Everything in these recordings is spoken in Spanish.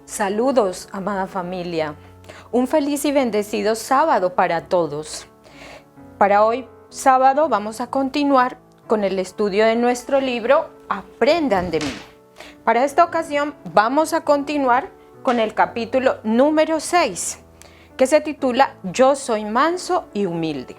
Saludos, amada familia. Un feliz y bendecido sábado para todos. Para hoy, sábado, vamos a continuar con el estudio de nuestro libro Aprendan de mí. Para esta ocasión, vamos a continuar con el capítulo número 6, que se titula Yo soy manso y humilde.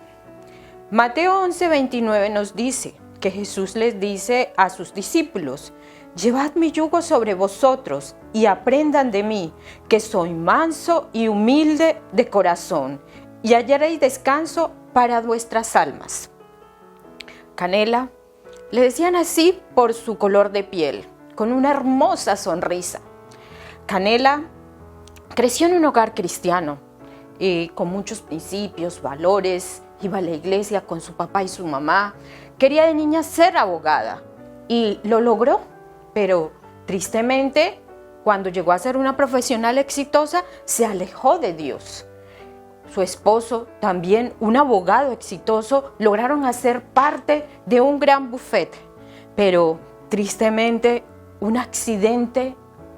Mateo 11:29 nos dice que Jesús les dice a sus discípulos: Llevad mi yugo sobre vosotros y aprendan de mí, que soy manso y humilde de corazón, y hallaréis descanso para vuestras almas. Canela, le decían así por su color de piel, con una hermosa sonrisa. Canela creció en un hogar cristiano, con muchos principios, valores. Iba a la iglesia con su papá y su mamá. Quería de niña ser abogada y lo logró, pero tristemente, cuando llegó a ser una profesional exitosa, se alejó de Dios. Su esposo, también un abogado exitoso, lograron hacer parte de un gran bufete, pero tristemente un accidente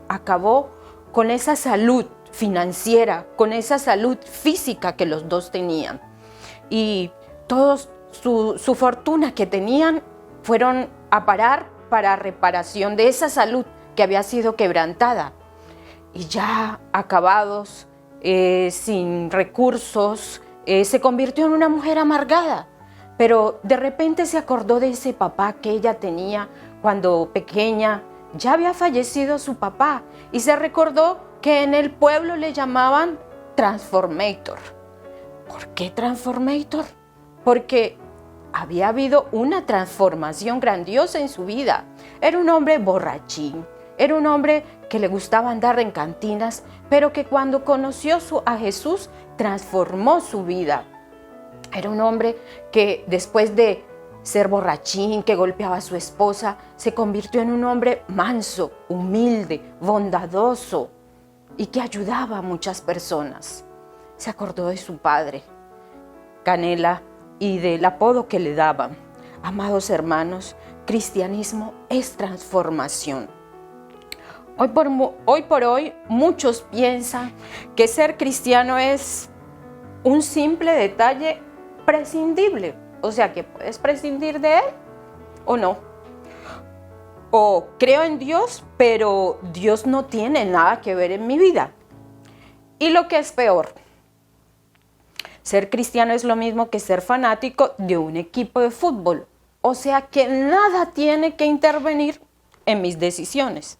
acabó con esa salud financiera, con esa salud física que los dos tenían. Y toda su fortuna que tenían fueron a parar para reparación de esa salud que había sido quebrantada. Y ya acabados, sin recursos, se convirtió en una mujer amargada. Pero de repente se acordó de ese papá que ella tenía cuando pequeña. Ya había fallecido su papá y se recordó que en el pueblo le llamaban Transformator. ¿Por qué Transformator? Porque había habido una transformación grandiosa en su vida. Era un hombre borrachín, era un hombre que le gustaba andar en cantinas, pero que cuando conoció a Jesús transformó su vida. Era un hombre que después de ser borrachín, que golpeaba a su esposa, se convirtió en un hombre manso, humilde, bondadoso y que ayudaba a muchas personas. Se acordó de su padre, Canela, y del apodo que le daban. Amados hermanos, cristianismo es transformación. Hoy por hoy, muchos piensan que ser cristiano es un simple detalle prescindible. O sea, que puedes prescindir de él o no. O creo en Dios, pero Dios no tiene nada que ver en mi vida. Y lo que es peor, ser cristiano es lo mismo que ser fanático de un equipo de fútbol. O sea que nada tiene que intervenir en mis decisiones.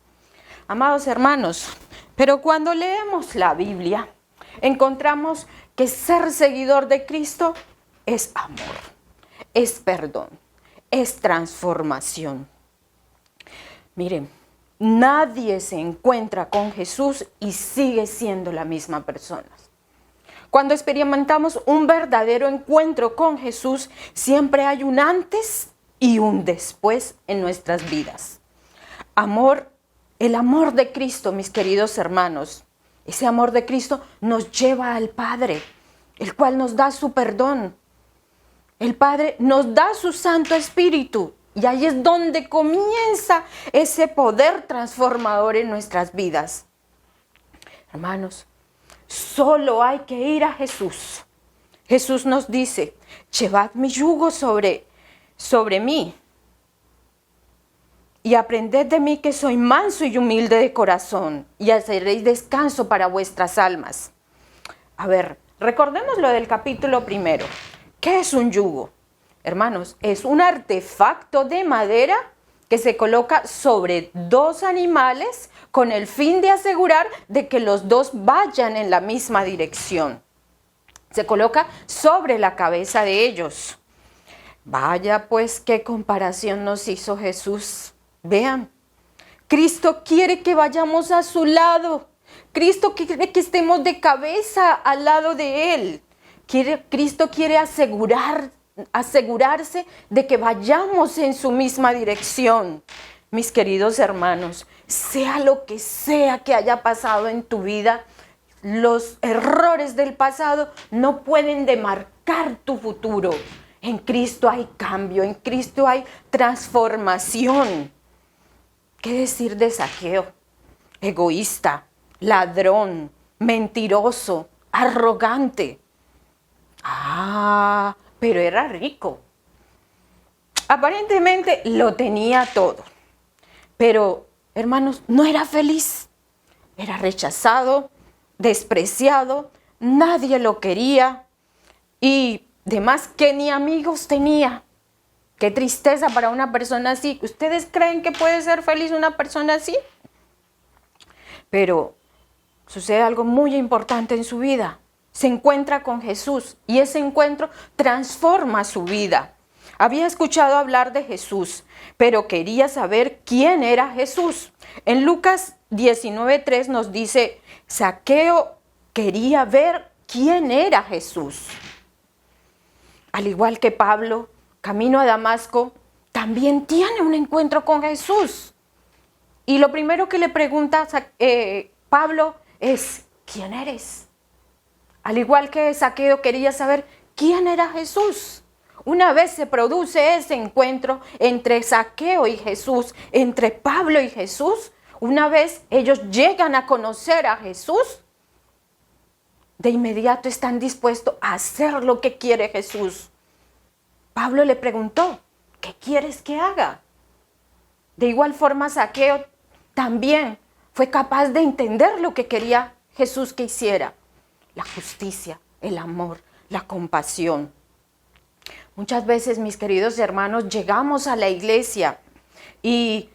Amados hermanos, pero cuando leemos la Biblia, encontramos que ser seguidor de Cristo es amor, es perdón, es transformación. Miren, nadie se encuentra con Jesús y sigue siendo la misma persona. Cuando experimentamos un verdadero encuentro con Jesús, siempre hay un antes y un después en nuestras vidas. El amor de Cristo, mis queridos hermanos, ese amor de Cristo nos lleva al Padre, el cual nos da su perdón. El Padre nos da su Santo Espíritu y ahí es donde comienza ese poder transformador en nuestras vidas. Hermanos, solo hay que ir a Jesús. Jesús nos dice: llevad mi yugo sobre mí y aprended de mí, que soy manso y humilde de corazón, y hallaréis descanso para vuestras almas. A ver, recordemos lo del capítulo 1. ¿Qué es un yugo? Hermanos, es un artefacto de madera que se coloca sobre dos animales con el fin de asegurar de que los dos vayan en la misma dirección. Se coloca sobre la cabeza de ellos. Vaya pues qué comparación nos hizo Jesús. Vean, Cristo quiere que vayamos a su lado. Cristo quiere que estemos de cabeza al lado de Él. Cristo quiere asegurarse de que vayamos en su misma dirección. Mis queridos hermanos, sea lo que sea que haya pasado en tu vida, los errores del pasado no pueden demarcar tu futuro. En Cristo hay cambio, en Cristo hay transformación. ¿Qué decir de Zaqueo? Egoísta, ladrón, mentiroso, arrogante. Ah, pero era rico. Aparentemente lo tenía todo. Pero, hermanos, no era feliz. Era rechazado, despreciado, nadie lo quería y demás que ni amigos tenía. Qué tristeza para una persona así. ¿Ustedes creen que puede ser feliz una persona así? Pero sucede algo muy importante en su vida. Se encuentra con Jesús y ese encuentro transforma su vida. Había escuchado hablar de Jesús, pero quería saber quién era Jesús. En Lucas 19:3 nos dice, Zaqueo quería ver quién era Jesús. Al igual que Pablo, camino a Damasco, también tiene un encuentro con Jesús. Y lo primero que le pregunta Pablo es, ¿quién eres? Al igual que Zaqueo quería saber quién era Jesús. Una vez se produce ese encuentro entre Zaqueo y Jesús, entre Pablo y Jesús, una vez ellos llegan a conocer a Jesús, de inmediato están dispuestos a hacer lo que quiere Jesús. Pablo le preguntó, ¿qué quieres que haga? De igual forma, Zaqueo también fue capaz de entender lo que quería Jesús que hiciera. La justicia, el amor, la compasión. Muchas veces, mis queridos hermanos, llegamos a la iglesia y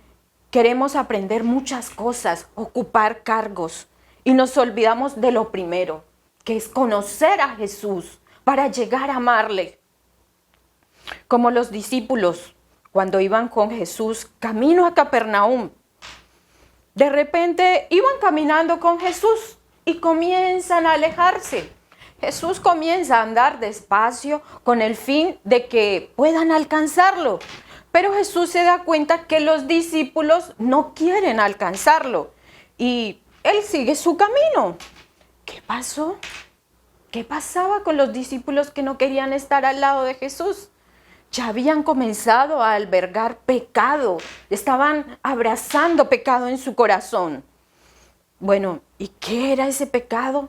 queremos aprender muchas cosas, ocupar cargos y nos olvidamos de lo primero, que es conocer a Jesús para llegar a amarle. Como los discípulos cuando iban con Jesús camino a Capernaum. De repente iban caminando con Jesús y comienzan a alejarse. Jesús comienza a andar despacio con el fin de que puedan alcanzarlo. Pero Jesús se da cuenta que los discípulos no quieren alcanzarlo y él sigue su camino. ¿Qué pasó? ¿Qué pasaba con los discípulos que no querían estar al lado de Jesús? Ya habían comenzado a albergar pecado, estaban abrazando pecado en su corazón. Bueno, ¿y qué era ese pecado?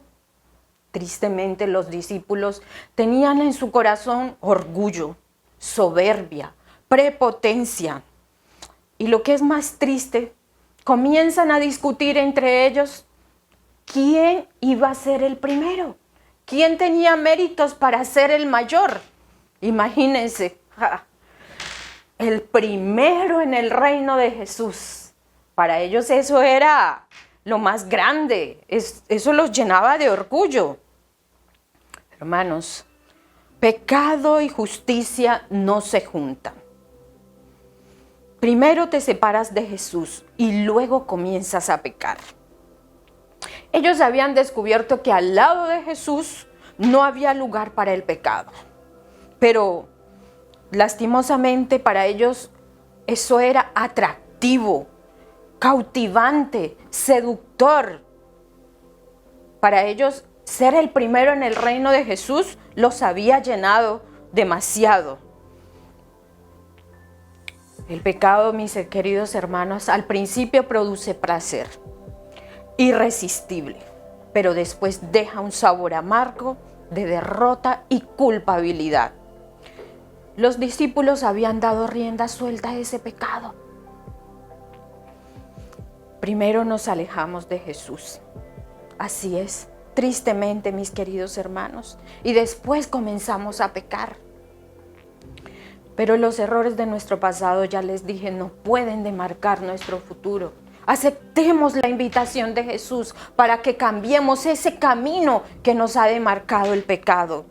Tristemente los discípulos tenían en su corazón orgullo, soberbia, prepotencia. Y lo que es más triste, comienzan a discutir entre ellos quién iba a ser el primero, quién tenía méritos para ser el mayor. Imagínense, el primero en el reino de Jesús. Para ellos eso era lo más grande, eso los llenaba de orgullo. Hermanos, pecado y justicia no se juntan. Primero te separas de Jesús y luego comienzas a pecar. Ellos habían descubierto que al lado de Jesús no había lugar para el pecado. Pero lastimosamente para ellos eso era atractivo, cautivante, seductor. Para ellos ser el primero en el reino de Jesús los había llenado demasiado. El pecado, mis queridos hermanos, al principio produce placer, irresistible, pero después deja un sabor amargo de derrota y culpabilidad. Los discípulos habían dado rienda suelta a ese pecado. Primero nos alejamos de Jesús. Así es, tristemente, mis queridos hermanos. Y después comenzamos a pecar. Pero los errores de nuestro pasado, ya les dije, no pueden demarcar nuestro futuro. Aceptemos la invitación de Jesús para que cambiemos ese camino que nos ha demarcado el pecado.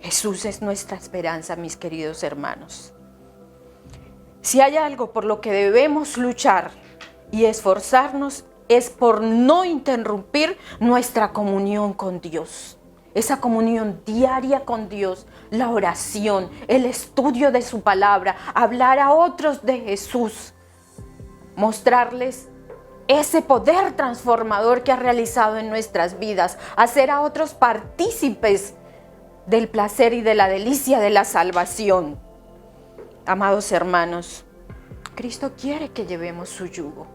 Jesús es nuestra esperanza, mis queridos hermanos. Si hay algo por lo que debemos luchar y esforzarnos, es por no interrumpir nuestra comunión con Dios. Esa comunión diaria con Dios, la oración, el estudio de su palabra, hablar a otros de Jesús, mostrarles ese poder transformador que ha realizado en nuestras vidas, hacer a otros partícipes del placer y de la delicia de la salvación. Amados hermanos, Cristo quiere que llevemos su yugo.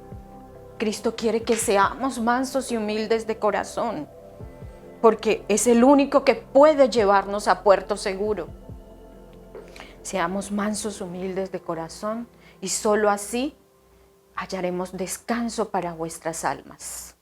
Cristo quiere que seamos mansos y humildes de corazón, porque es el único que puede llevarnos a puerto seguro. Seamos mansos, humildes de corazón, y solo así hallaremos descanso para vuestras almas.